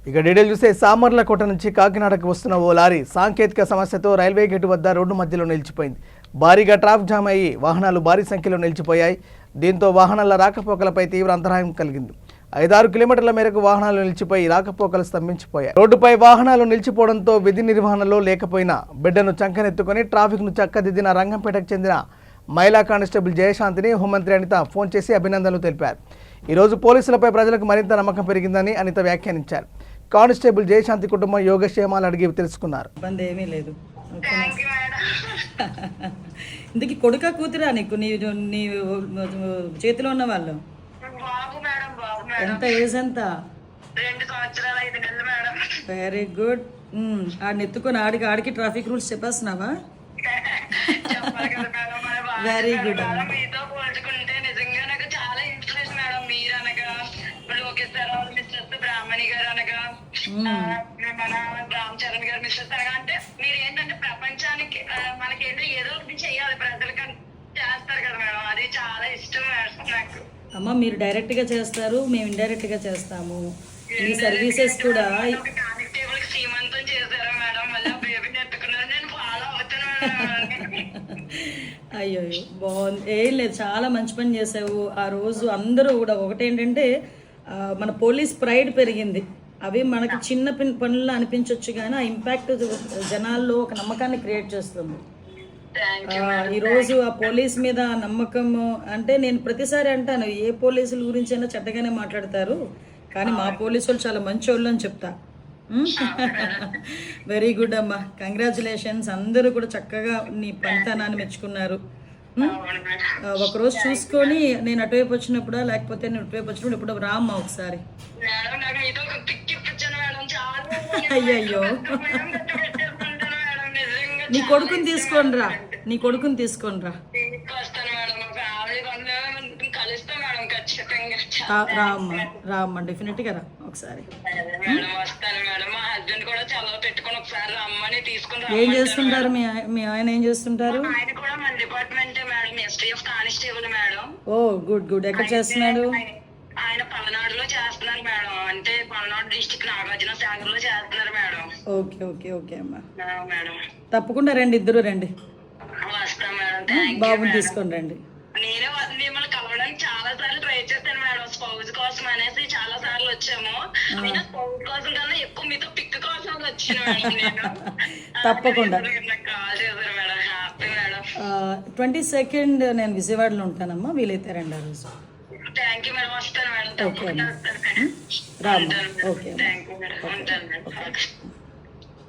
ఇక డీటెయిల్ చూస్తే సామర్లకోట నుంచి కాకినాడకు వస్తున్న ఓ లారీ సాంకేతిక సమస్యతో రైల్వే గేటు వద్ద రోడ్డు మధ్యలో నిలిచిపోయింది. భారీగా ట్రాఫిక్ జామ్ అయ్యి వాహనాలు భారీ సంఖ్యలో నిలిచిపోయాయి. దీంతో వాహనాల రాకపోకలపై తీవ్ర అంతరాయం కలిగింది. 5-6 కిలోమీటర్ల మేరకు వాహనాలు నిలిచిపోయి రాకపోకలు స్తంభించిపోయాయి. రోడ్డుపై వాహనాలు నిలిచిపోవడంతో విధి నిర్వహణలో లేకపోయినా బిడ్డను చంకనెత్తుకొని ట్రాఫిక్ను చక్కదిద్దిన రంగంపేటకు చెందిన మహిళా కానిస్టేబుల్ జయశాంతిని హోంమంత్రి అనిత ఫోన్ చేసి అభినందనలు తెలిపారు. ఈరోజు పోలీసులపై ప్రజలకు మరింత నమ్మకం పెరిగిందని అనిత వ్యాఖ్యానించారు. కానిస్టేబుల్ జయశాంతి కుటుంబం యోగక్షేమాలు అడిగి తెలుసుకున్నారు. ఇబ్బంది ఏమీ లేదు. ఇందుకు కొడుక కూతురా నీకు నీ చేతిలో ఉన్న వాళ్ళు ఎంత ఏజ్ ఎంత? 2 సంవత్సరాలు 5 నెలలు మేడం. Very good. ఆడిని ఎత్తుకొని ఆడికి ట్రాఫిక్ రూల్స్ చెప్పేస్తున్నావా? Very good. మీతో పోల్చుకుంటే నిజంగా నాకు చాలా ఇన్స్పిరేషన్ మేడం. మీరు అనగా లోకేష్ సార్ మిస్టర్స్ బ్రాహ్మణి గారు అనగా మన రామ్ చరణ్ గారు మిస్టర్స్ అనగా అంటే మీరు ఏంటంటే ప్రపంచానికి మనకేంటో ఏదో ఒకటి చెయ్యాలి ప్రజలకి చేస్తారు కదా మేడం. అది చాలా ఇష్టం మేడం నాకు. అమ్మ మీరు డైరెక్ట్ గా చేస్తారు, మేము ఇండైరెక్ట్ గా చేస్తాము. మీ సర్వీసెస్ కూడా కానిస్టేబుల్ కి సీమంతం చేశారు మేడం. మళ్ళీ బేబీని ఎత్తుకున్నారు. నేను ఫాలో అవుతాను. అయ్యో బాగుంది. ఏం లేదు, చాలా మంచి పని చేసావు. ఆ రోజు అందరూ కూడా ఒకటేంటంటే మన పోలీస్ ప్రైడ్ పెరిగింది. అవి మనకి చిన్న పనులు అనిపించవచ్చు కానీ ఆ ఇంపాక్ట్ జనాల్లో ఒక నమ్మకాన్ని క్రియేట్ చేస్తుంది. ఈరోజు ఆ పోలీస్ మీద నమ్మకం అంటే నేను ప్రతిసారి అంటాను, ఏ పోలీసుల గురించి అయినా చెడ్డగానే మాట్లాడతారు కానీ మా పోలీసు వాళ్ళు చాలా మంచి వాళ్ళు అని చెప్తా. వెరీ గుడ్ అమ్మా, కంగ్రాచులేషన్స్. అందరూ కూడా చక్కగా నీ పనితనాన్ని మెచ్చుకున్నారు. ఒకరోజు చూసుకొని నేను అటువైపు వచ్చినప్పుడా లేకపోతే నేను అటువైపు వచ్చినప్పుడు ఎప్పుడో రామ్మా ఒకసారి. అయ్యయ్యో, నీ కొడుకుని తీసుకొని రా, నీ కొడుకుని తీసుకొని రా. రామ్మా డెఫినెట్ గా రా ఒకసారి. ఏం చేస్తుంటారు మీ ఆయన? ఏం చేస్తుంటారు? ఓ గుడ్ గుడ్. ఎక్కడ చేస్తున్నాడు? ఆయన పల్నాడులో చేస్తున్నారు మేడం. అంటే పల్నాడు డిస్ట్రిక్ట్ నాగార్జున సాగర్ లో చేస్తున్నారు మేడం. ఓకే ఓకే ఓకే అమ్మా, మేడం తప్పకుండా రండి, ఇద్దరు రండి. వస్తాం మేడం. బాబుని తీసుకొని రండి. నేనే మిమ్మల్ని కలవడానికి చాలా సార్లు ట్రై చేశాను మేడం. స్పౌజ్ కోసం అనేసి చాలా సార్లు వచ్చాము. నేను స్పౌజ్ కోసం కన్నా ఎక్కువ మీతో పిక్ కోసం వచ్చాను మేడం. నేను తప్పకుండా కాల్ చేశారు మేడం. Happy madam. 22nd నేను విజయవాడలో ఉంటానమ్మా, వీలైతే రండి ఆ రోజు. Thank you madam. వస్తాను మేడం. ఓకే రామ్మా. Okay thank you madam. ఉంటాను మేడం.